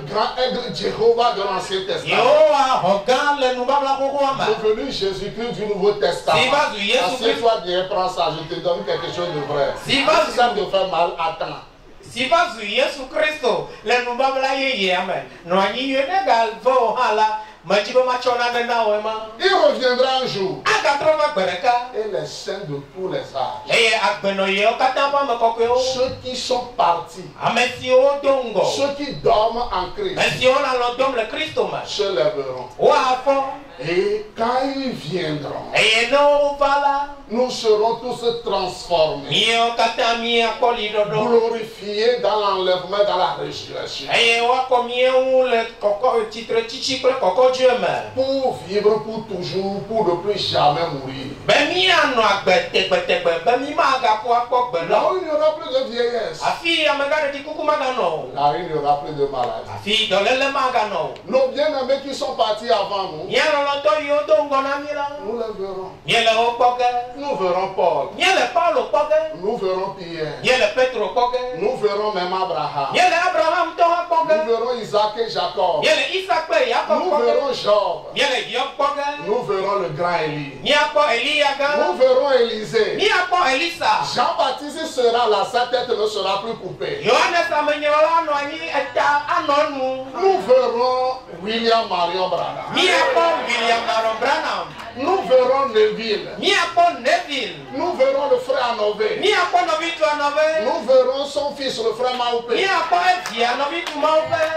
grand aigle Jéhovah de l'Ancien Testament. Devenu Jésus-Christ du Nouveau Testament. Assieds-toi bien, prends ça, je te donne quelque chose de vrai. Si ça te fait mal, attends. Si vas Yesu Christo, le nubabla ye amen. No anyi ye negal vo hala. Il reviendra un jour. Et les saints de tous les âges. Ceux qui sont partis. Ceux qui dorment en Christ. Se lèveront. Et quand ils viendront, nous serons tous transformés, glorifiés dans l'enlèvement, dans la résurrection, pour vivre pour toujours, pour ne plus jamais mourir. Là où il n'y aura plus de vieillesse, là où il n'y aura plus de maladie. Nos bien-aimés qui sont partis avant nous, nous les verrons. Nous verrons Paul. Nous verrons Pierre. Nous verrons même Abraham. Nous verrons Isaac et Jacob. Nous verrons Job. Nous verrons le grand Élie. Nous verrons Élisée. Jean-Baptiste sera là, sa tête ne sera plus coupée. Nous verrons William Marion Branham. Nous verrons Neville. Nous verrons le frère Anové. Nous verrons son fils, le frère Maoupé.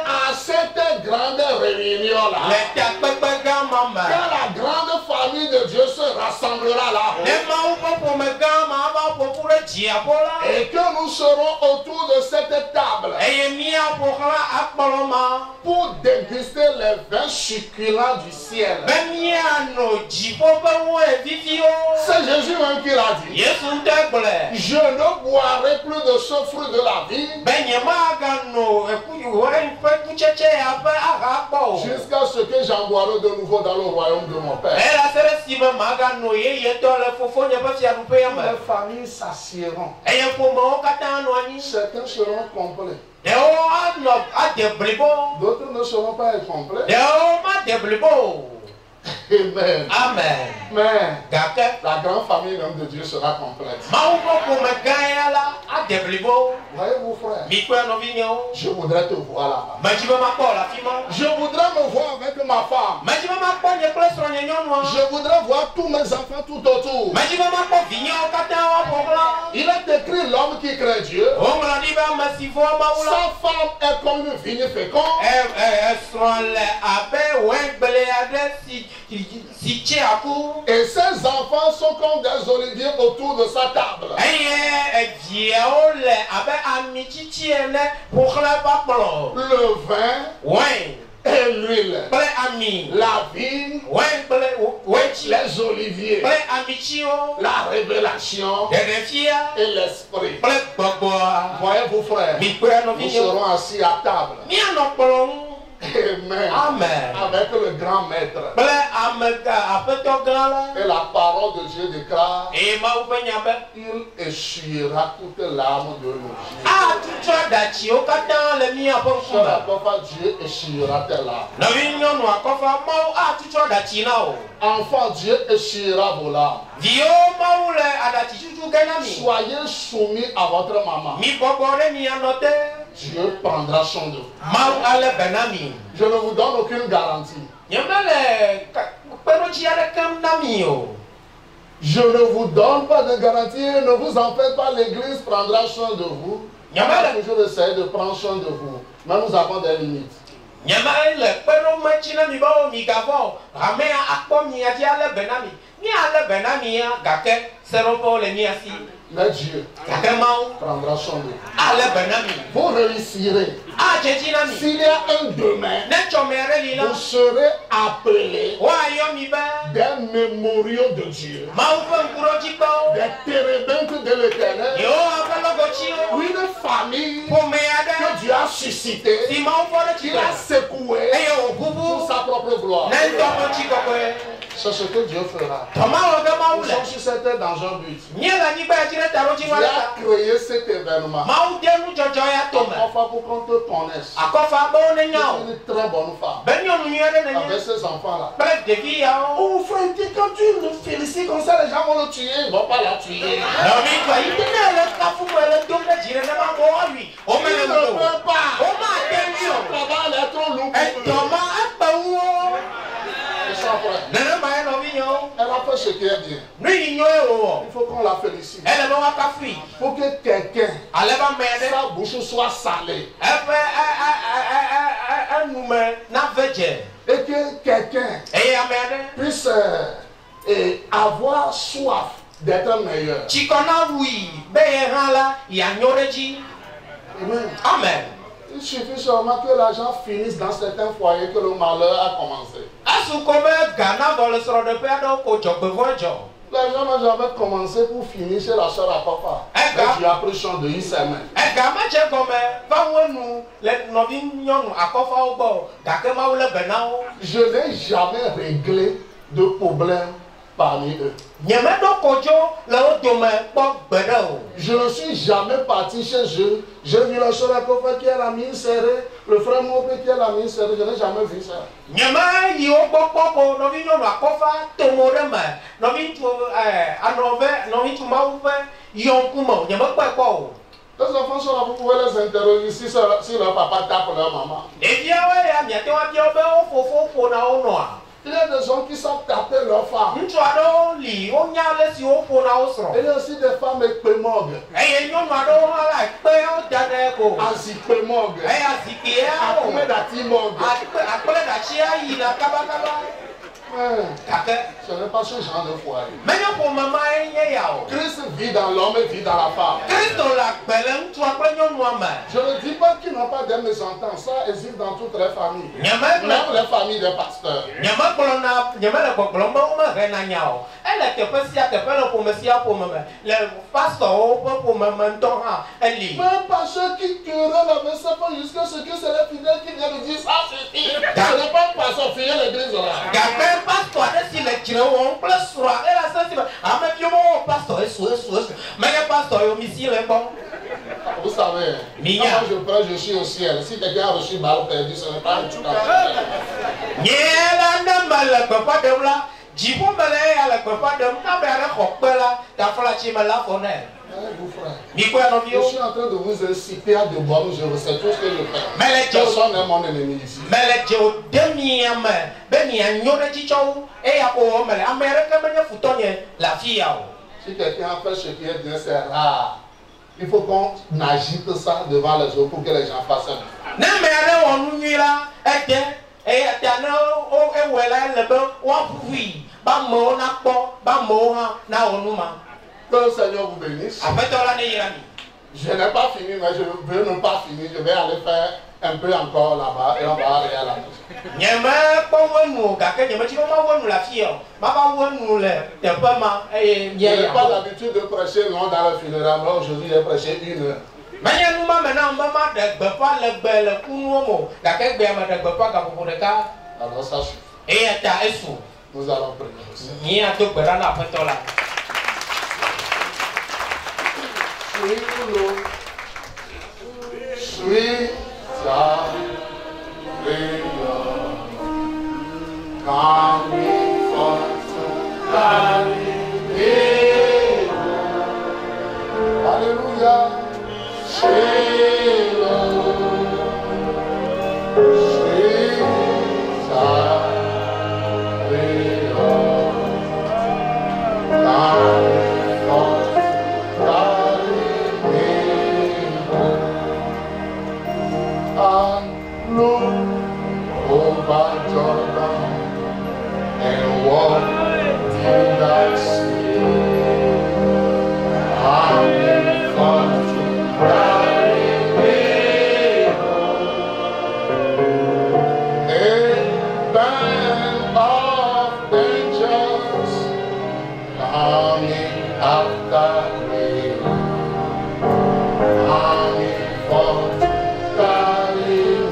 À cette grande réunion-là, quand la grande famille de Dieu se rassemblera là-haut, et que nous serons autour de cette table pour déguster les vins succulents du ciel. C'est Jésus même qui l'a dit. Je ne boirai plus de ce fruit de la vie jusqu'à ce que j'en boirai de nouveau dans le royaume de mon Père. Les familles s'assieront. Certains seront complets. D'autres ne seront pas complets. Amen. Amen. Mais la grande famille même de Dieu sera complète. Voyez-vous, frère, je voudrais te voir là-bas. Je voudrais me voir avec ma femme. Je voudrais voir tous mes enfants tout autour. Il est écrit l'homme qui craint Dieu. Sa femme est comme une vigne féconde. Et ses enfants sont comme des oliviers autour de sa table. Le vin et l'huile, la vigne, les oliviers, la révélation et l'esprit. Voyez-vous, frères, nous serons assis à table. Amen. Amen. Avec le grand maître. Et la parole de Dieu déclare, il essuiera toutes larmes de nos yeux. Dieu essuiera tes larmes. Enfant, Dieu essuiera vos larmes. Soyez soumis à votre maman. Dieu prendra soin de vous. Je ne vous donne aucune garantie. Je ne vous donne pas de garantie. Ne vous en faites pas, l'église prendra soin de vous. On va toujours essayer de prendre soin de vous. Mais nous avons des limites. Mais Dieu prendra soin de vous. Vous réussirez. S'il y a un demain, vous serez appelés des mémoriaux de Dieu, des térébintes de l'Éternel, une famille que Dieu a suscitée, qu'il a secouée pour sa propre propre gloire. C'est ce que Dieu fera. Nous sommes sur cette terre dans un but. Dieu a créé cet événement. Enfin, pour qu'on te connaisse. Tu es une très bonne femme. Avec ces enfants-là. Oh frère, quand tu le félicites comme ça, les gens vont le tuer. Ils ne vont pas la tuer. Il ne peut pas. Papa, elle est trop lourde. Elle a fait ce qui est bien. Il faut qu'on la félicite. Pour que quelqu'un, sa bouche soit salée. Et que quelqu'un puisse avoir soif d'être meilleur. Amen. Il suffit seulement que l'argent finisse dans certains foyers que le malheur a commencé. L'argent n'a jamais commencé pour finir chez la soeur à papa. Tu as pris soin de une semaine. Je n'ai jamais réglé de problème parmi eux. Je ne suis jamais parti chez eux. J'ai vu la soeur à papa qui a la mine serrée, le frère Mopé qui a la mine serrée. Je n'ai jamais vu ça. Les enfants sont là, vous pouvez les interroger si leur papa tape leur maman. Il y a des gens qui savent taper leur femme. Il y a aussi des femmes épemogues. Azipémogues. Akoumedati-mogues. Ce n'est pas ce genre de foyer. Christ vit dans l'homme et vit dans la femme. Je ne dis pas qu'ils n'ont pas des mésententes. Ça existe dans toutes les familles. Même les familles des pasteurs. Même pas ceux qui querellent avec ça jusqu'à ce que c'est les fidèles qui viennent dire ça suffit. Ce n'est pas un pasteur fidèle l'église là. Vous savez, quand je prends, je suis au ciel. Si quelqu'un a reçu balle perdu, ce n'est pas un tout à je suis en train de vous inciter à de bonnes œuvres. C'est tout ce que je fais. Personne n'est mon ennemi ici. Si quelqu'un a fait ce qui est bien, c'est rare. Il faut qu'on agite ça devant les autres pour que les gens fassent un. Que le Seigneur vous bénisse. Je n'ai pas fini, mais je veux ne pas finir. Je vais aller faire un peu encore là-bas et on va aller à la maison. Je n'ai pas l'habitude de prêcher long dans le funéraire, mais aujourd'hui j'ai prêché 1 heure. Alors ça suffit. Nous allons prier. Sweet coming forth to Galilee. Hallelujah. Shiloh, sweet over Jordan and walk in that sea. I'm come to Galilee, a band of angels coming after me. I'm come to Galilee.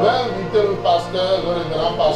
vais inviter le pasteur, le révérend pasteur.